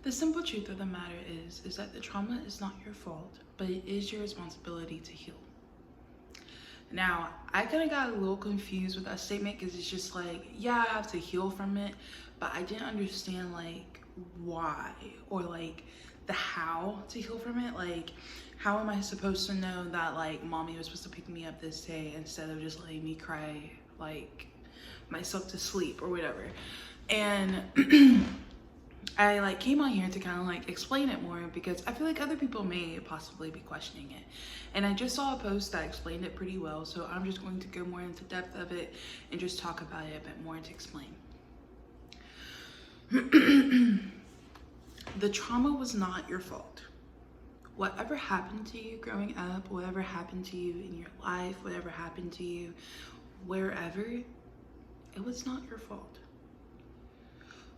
The simple truth of the matter is that the trauma is not your fault, but it is your responsibility to heal. Now, I kind of got a little confused with that statement because it's just like, yeah, I have to heal from it, but I didn't understand like why or like the how to heal from it. Like, how am I supposed to know that like mommy was supposed to pick me up this day instead of just letting me cry like myself to sleep or whatever? And I like came on here to kind of like explain it more because I feel like other people may possibly be questioning it. And I just saw a post that explained it pretty well, so I'm just going to go more into depth of it and just talk about it a bit more to explain. The trauma was not your fault. Whatever happened to you growing up, whatever happened to you in your life, whatever happened to you wherever, it was not your fault.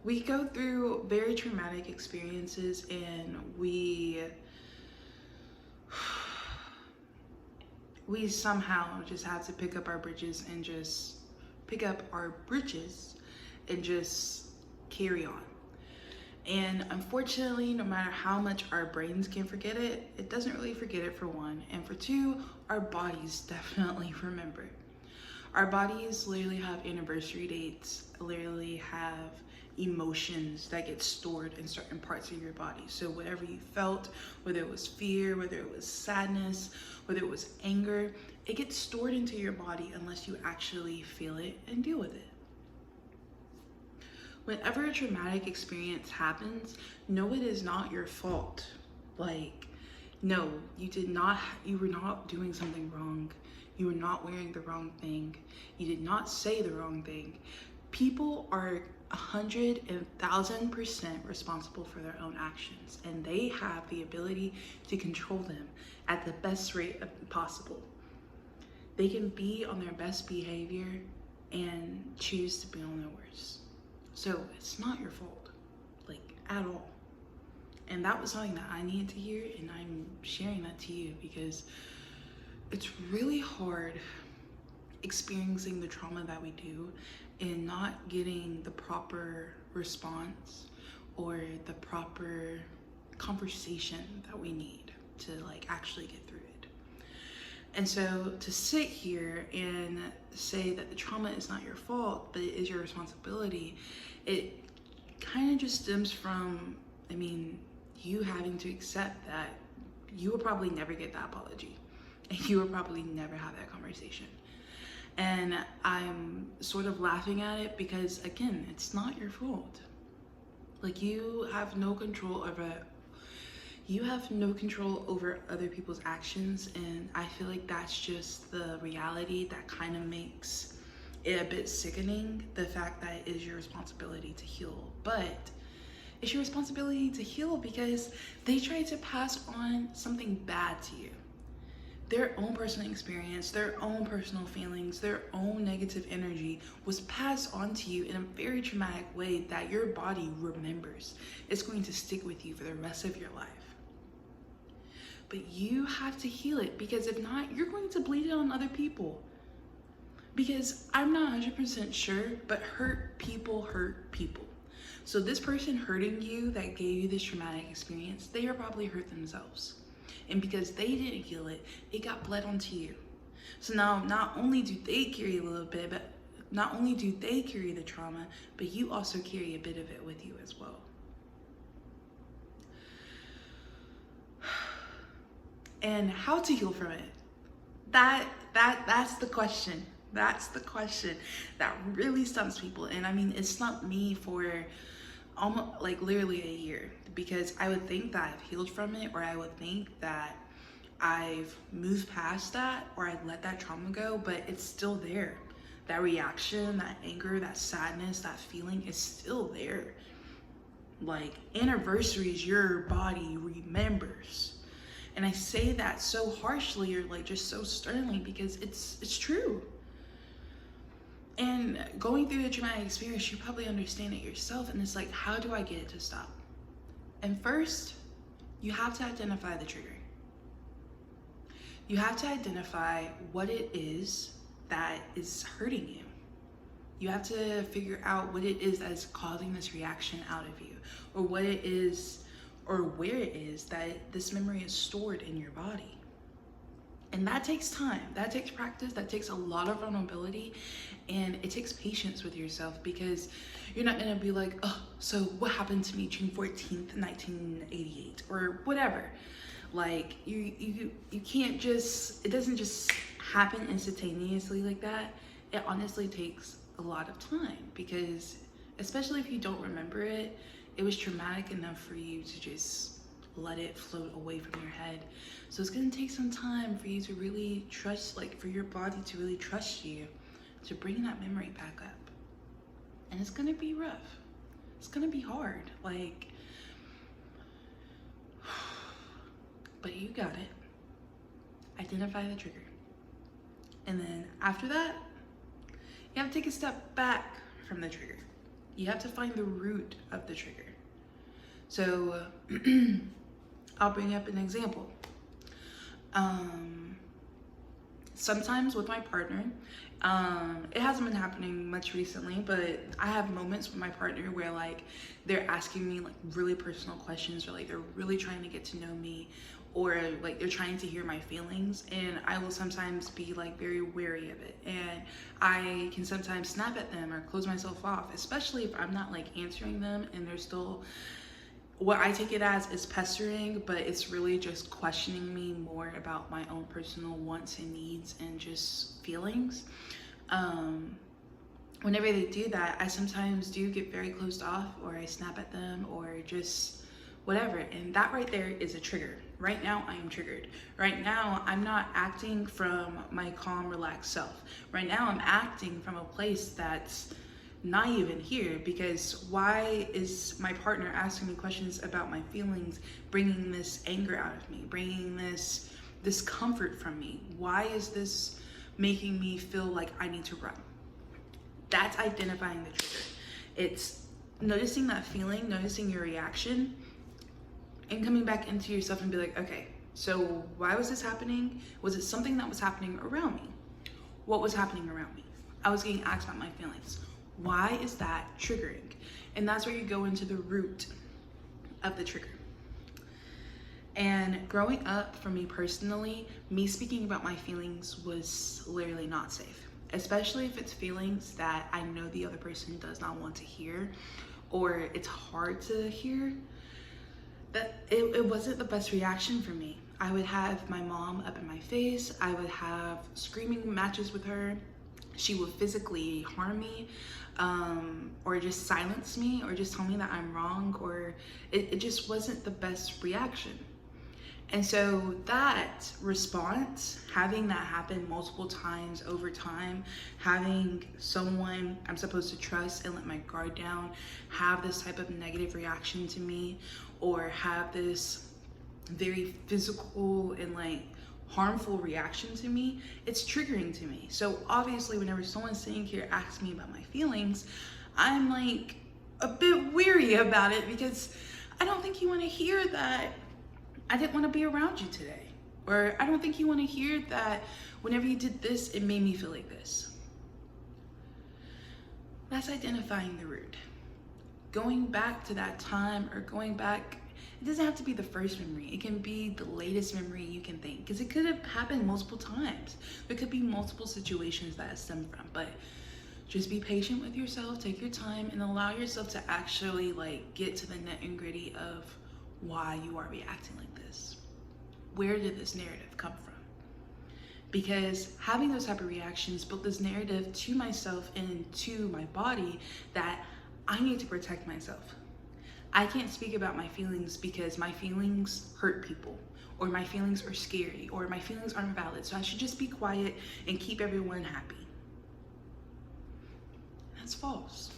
We go through very traumatic experiences and we somehow just have to pick up our bridges and just carry on. And unfortunately, no matter how much our brains can forget it, it doesn't really forget it, for one. And for two, our bodies definitely remember. Our bodies literally have anniversary dates, literally have emotions that get stored in certain parts of your body. So whatever you felt, whether it was fear, whether it was sadness, whether it was anger, it gets stored into your body unless you actually feel it and deal with it. Whenever a traumatic experience happens, no, it is not your fault. Like, no, you were not doing something wrong. You were not wearing the wrong thing. You did not say the wrong thing. People are 100,000% responsible for their own actions, and they have the ability to control them at the best rate possible. They can be on their best behavior and choose to be on their worst. So it's not your fault, like, at all. And that was something that I needed to hear, and I'm sharing that to you because it's really hard experiencing the trauma that we do and not getting the proper response or the proper conversation that we need to like actually get through it. And so to sit here and say that the trauma is not your fault, but it is your responsibility, it kind of just stems from, you having to accept that you will probably never get that apology and you will probably never have that conversation. And I'm sort of laughing at it because, again, it's not your fault. Like, you have no control over other people's actions, and I feel like that's just the reality that kind of makes it a bit sickening, the fact that it is your responsibility to heal. But it's your responsibility to heal because they tried to pass on something bad to you. Their own personal experience, their own personal feelings, their own negative energy was passed on to you in a very traumatic way that your body remembers. It's going to stick with you for the rest of your life. But you have to heal it, because if not, you're going to bleed it on other people. Because I'm not 100% sure, but hurt people hurt people. So this person hurting you that gave you this traumatic experience, they are probably hurt themselves. And because they didn't heal it, it got bled onto you. So now not only do they carry a little bit, but not only do they carry the trauma, but you also carry a bit of it with you as well. And how to heal from it? That's the question. That's the question that really stumps people. And it stumped me for almost like literally a year, because I would think that I've healed from it, or I would think that I've moved past that, or I'd let that trauma go, but it's still there. That reaction, that anger, that sadness, that feeling is still there. Like, anniversaries, your body remembers. And I say that so harshly, or like just so sternly, because it's true. And going through the traumatic experience, you probably understand it yourself, and it's like, how do I get it to stop? And first, you have to identify the trigger. You have to identify what it is that is hurting you. You have to figure out what it is that is causing this reaction out of you, or what it is, or where it is that this memory is stored in your body. And that takes time, that takes practice, that takes a lot of vulnerability, and it takes patience with yourself, because you're not gonna be like, oh, so what happened to me June 14th, 1988, or whatever. Like, you can't just, it doesn't just happen instantaneously like that. It honestly takes a lot of time, because especially if you don't remember it, it was traumatic enough for you to just let it float away from your head. So it's gonna take some time for you to really trust, like for your body to really trust you to bring that memory back up. And it's gonna be rough. It's gonna be hard, like, but you got it. Identify the trigger. And then after that, you have to take a step back from the trigger. You have to find the root of the trigger. So I'll bring up an example. Sometimes with my partner, it hasn't been happening much recently, but I have moments with my partner where like they're asking me like really personal questions, or like they're really trying to get to know me, or like they're trying to hear my feelings, and I will sometimes be like very wary of it, and I can sometimes snap at them or close myself off, especially if I'm not like answering them and they're still, what I take it as is pestering, but it's really just questioning me more about my own personal wants and needs and just feelings. Whenever they do that, I sometimes do get very closed off, or I snap at them, or just whatever. And that right there is a trigger. Right now, I am triggered. Right now, I'm not acting from my calm, relaxed self. Right now, I'm acting from a place that's not even here, because why is my partner asking me questions about my feelings, bringing this anger out of me, bringing this discomfort from me? Why is this making me feel like I need to run? That's identifying the trigger. It's noticing that feeling, noticing your reaction, and coming back into yourself and be like, okay, so why was this happening? Was it something that was happening around me? What was happening around me? I was getting asked about my feelings. Why is that triggering? And that's where you go into the root of the trigger. And growing up, for me personally, me speaking about my feelings was literally not safe, especially if it's feelings that I know the other person does not want to hear, or it's hard to hear. That it wasn't the best reaction for me. I would have my mom up in my face. I would have screaming matches with her. She would physically harm me, or just silence me, or just tell me that I'm wrong, or it just wasn't the best reaction. And so that response, having that happen multiple times over time, having someone I'm supposed to trust and let my guard down have this type of negative reaction to me, or have this very physical and like harmful reaction to me, it's triggering to me. So obviously whenever someone's sitting here asking me about my feelings, I'm like a bit weary about it, because I don't think you want to hear that I didn't want to be around you today, or I don't think you want to hear that whenever you did this, it made me feel like this. That's identifying the root. Going back to that time, or going back, it doesn't have to be the first memory. It can be the latest memory you can think, because it could have happened multiple times. There could be multiple situations that it stemmed from, but just be patient with yourself, take your time, and allow yourself to actually like get to the nit and gritty of why you are reacting like this. Where did this narrative come from? Because having those type of reactions built this narrative to myself and to my body that I need to protect myself. I can't speak about my feelings because my feelings hurt people, or my feelings are scary, or my feelings aren't valid, so I should just be quiet and keep everyone happy. That's false.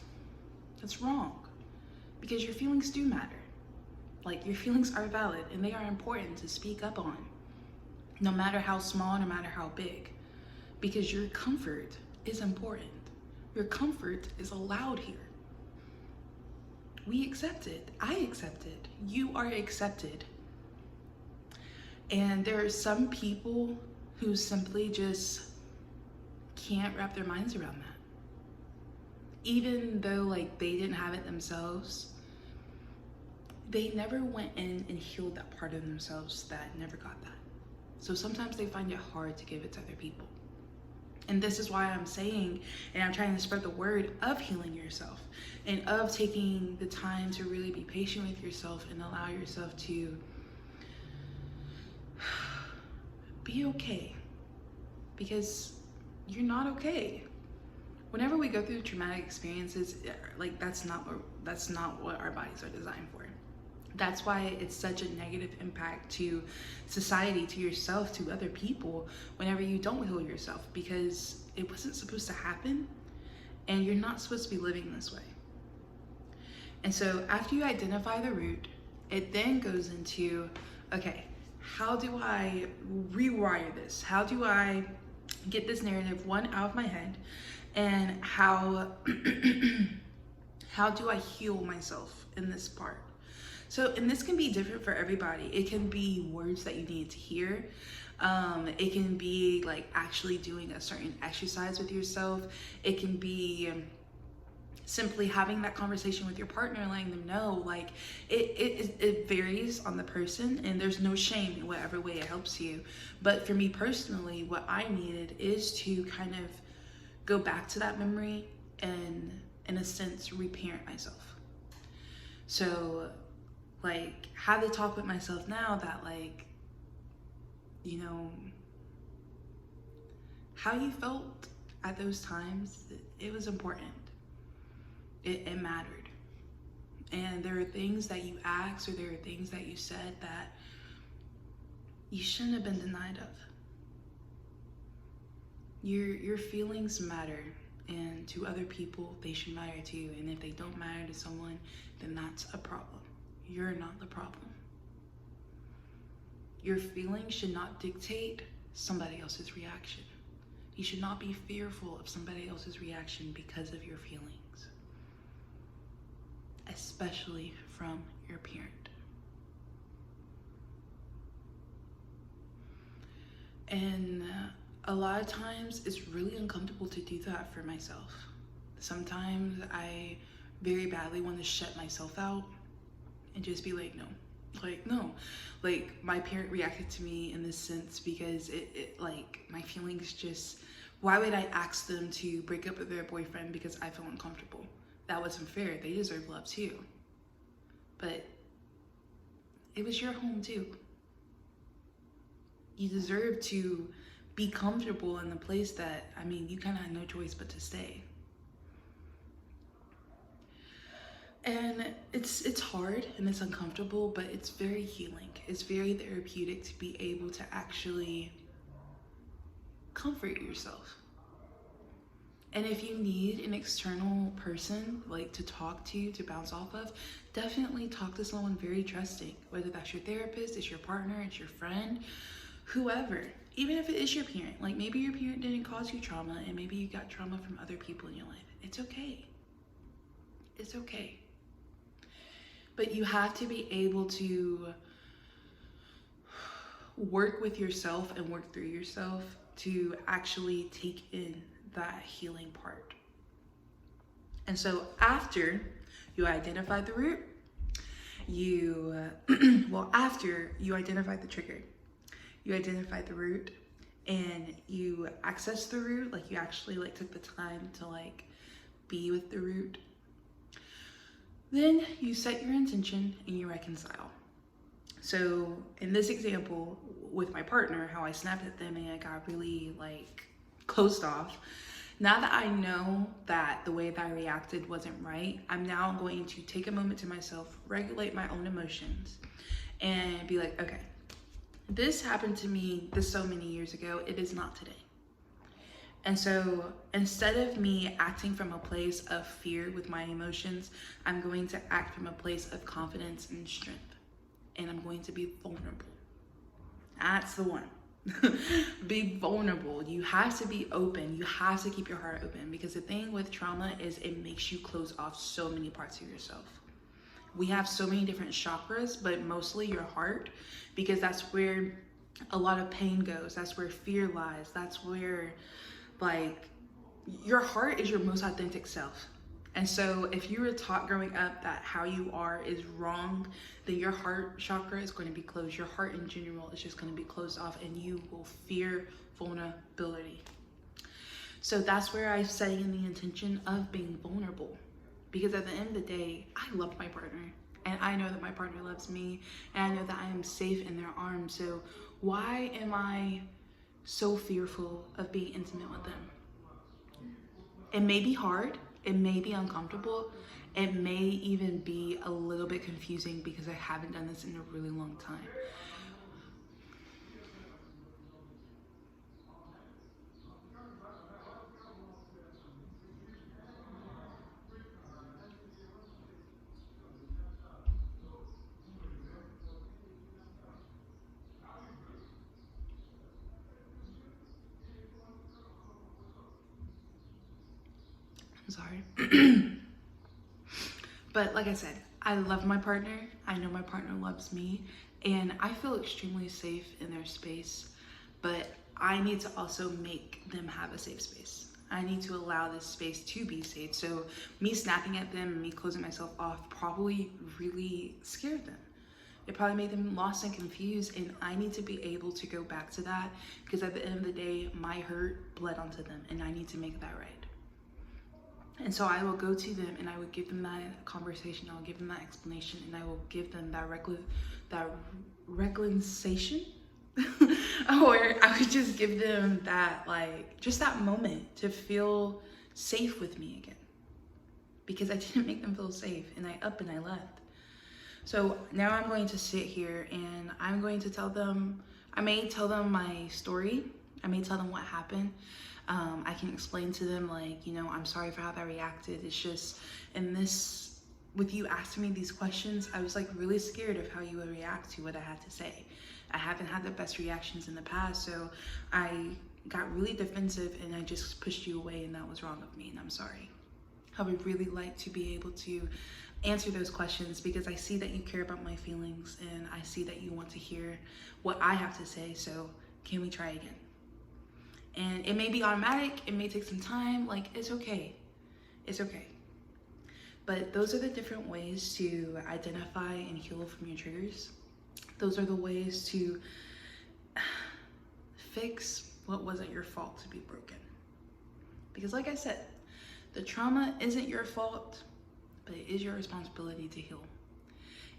That's wrong. Because your feelings do matter. Like, your feelings are valid and they are important to speak up on, no matter how small, no matter how big, because your comfort is important. Your comfort is allowed here. We accept it. I accept it. You are accepted. And there are some people who simply just can't wrap their minds around that. even though like they didn't have it themselves, they never went in and healed that part of themselves that never got that. So sometimes they find it hard to give it to other people. And this is why I'm saying, and I'm trying to spread the word of healing yourself and of taking the time to really be patient with yourself and allow yourself to be okay, because you're not okay. Whenever we go through traumatic experiences, like that's not what our bodies are designed for. That's why it's such a negative impact to society, to yourself, to other people whenever you don't heal yourself, because it wasn't supposed to happen and you're not supposed to be living this way. And so after you identify the root, it then goes into, okay, how do I rewire this? How do I get this narrative one out of my head, and how do I heal myself in this part? So, and this can be different for everybody. It can be words that you need to hear. It can be like actually doing a certain exercise with yourself. It can be simply having that conversation with your partner, letting them know, like it varies on the person, and there's no shame in whatever way it helps you. But for me personally, what I needed is to kind of go back to that memory and, in a sense, reparent myself. So like have the talk with myself now that, like, you know, how you felt at those times, it was important. It mattered. And there are things that you asked, or there are things that you said that you shouldn't have been denied of. Your feelings matter, and to other people, they should matter too. And if they don't matter to someone, then that's a problem. You're not the problem. Your feelings should not dictate somebody else's reaction. You should not be fearful of somebody else's reaction because of your feelings, especially from your parent. And a lot of times it's really uncomfortable to do that for myself. Sometimes I very badly want to shut myself out and just be like, no. Like my parent reacted to me in this sense because it like my feelings just, why would I ask them to break up with their boyfriend because I feel uncomfortable? That wasn't fair. They deserve love too. But it was your home too. You deserve to be comfortable in the place that, I mean, you kind of had no choice but to stay. And it's hard and it's uncomfortable, but it's very healing. It's very therapeutic to be able to actually comfort yourself. And if you need an external person like to talk to bounce off of, definitely talk to someone very trusting, whether that's your therapist, it's your partner, it's your friend, whoever. Even if it is your parent, like maybe your parent didn't cause you trauma and maybe you got trauma from other people in your life. It's okay. It's okay. But you have to be able to work with yourself and work through yourself to actually take in that healing part. And so after you identify the root, after you identify the trigger, you identify the root and you access the root, like you actually like took the time to like be with the root. Then you set your intention and you reconcile. So in this example with my partner, how I snapped at them and I got really like closed off. Now that I know that the way that I reacted wasn't right, I'm now going to take a moment to myself, regulate my own emotions, and be like, okay, this happened to me this so many years ago. It is not today. And so instead of me acting from a place of fear with my emotions, I'm going to act from a place of confidence and strength. And I'm going to be vulnerable. That's the one. Be vulnerable. You have to be open. You have to keep your heart open, because the thing with trauma is it makes you close off so many parts of yourself. We have so many different chakras, but mostly your heart, because that's where a lot of pain goes. That's where fear lies. That's where, like, your heart is your most authentic self. And so if you were taught growing up that how you are is wrong, then your heart chakra is going to be closed. Your heart in general is just going to be closed off, and you will fear vulnerability. So that's where I say in the intention of being vulnerable. Because at the end of the day, I love my partner. And I know that my partner loves me. And I know that I am safe in their arms. So why am I so fearful of being intimate with them? It may be hard. It may be uncomfortable. It may even be a little bit confusing because I haven't done this in a really long time. I'm sorry. But like I said, I love my partner. I know my partner loves me, and I feel extremely safe in their space. But I need to also make them have a safe space. I need to allow this space to be safe. So me snapping at them and me closing myself off probably really scared them. It probably made them lost and confused, and I need to be able to go back to that, because at the end of the day, my hurt bled onto them, and I need to make that right. And so I will go to them and I will give them that conversation, I will give them that explanation, and I will give them that reconciliation or I would just give them that, like, just that moment to feel safe with me again, because I didn't make them feel safe, and I up and I left. So now I'm going to sit here and I'm going to tell them, I may tell them my story, I may tell them what happened. I can explain to them, like, you know, I'm sorry for how I reacted. It's just, in this, with you asking me these questions, I was like really scared of how you would react to what I had to say. I haven't had the best reactions in the past, so I got really defensive and I just pushed you away, and that was wrong of me, and I'm sorry. I would really like to be able to answer those questions, because I see that you care about my feelings, and I see that you want to hear what I have to say, so can we try again? And it may be automatic, it may take some time, like, it's okay. It's okay. But those are the different ways to identify and heal from your triggers. Those are the ways to fix what wasn't your fault to be broken. Because like I said, the trauma isn't your fault, but it is your responsibility to heal.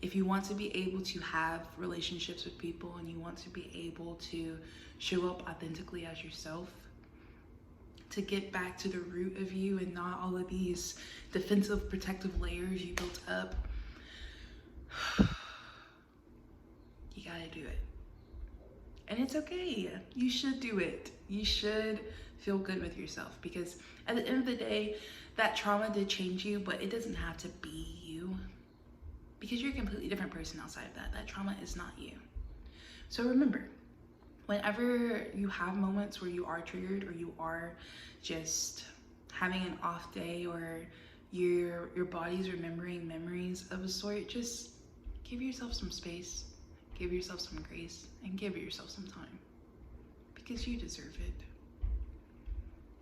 If you want to be able to have relationships with people, and you want to be able to show up authentically as yourself, to get back to the root of you and not all of these defensive, protective layers you built up, you gotta do it. And it's okay. You should do it. You should feel good with yourself, because at the end of the day, that trauma did change you, but it doesn't have to be you, because you're a completely different person outside of that. That trauma is not you. So remember, whenever you have moments where you are triggered, or you are just having an off day, or your body's remembering memories of a sort, just give yourself some space, give yourself some grace, and give yourself some time, because you deserve it.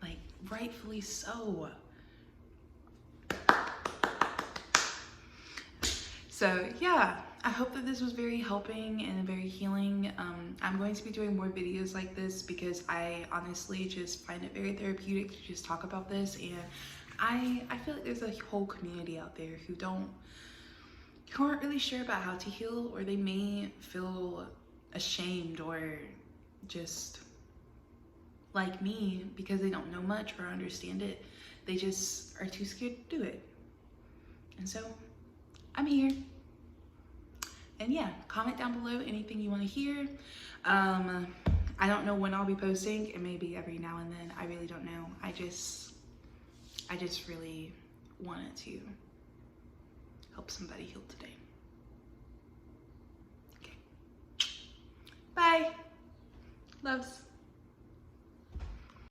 Like, rightfully so. So yeah, I hope that this was very helping and very healing. I'm going to be doing more videos like this, because I honestly just find it very therapeutic to just talk about this. And I feel like there's a whole community out there who aren't really sure about how to heal, or they may feel ashamed, or just like me, because they don't know much or understand it. They just are too scared to do it. And so I'm here. And yeah, comment down below anything you want to hear. I don't know when I'll be posting. It may be every now and then. I really don't know. I just really wanted to help somebody heal today. Okay. Bye. Loves.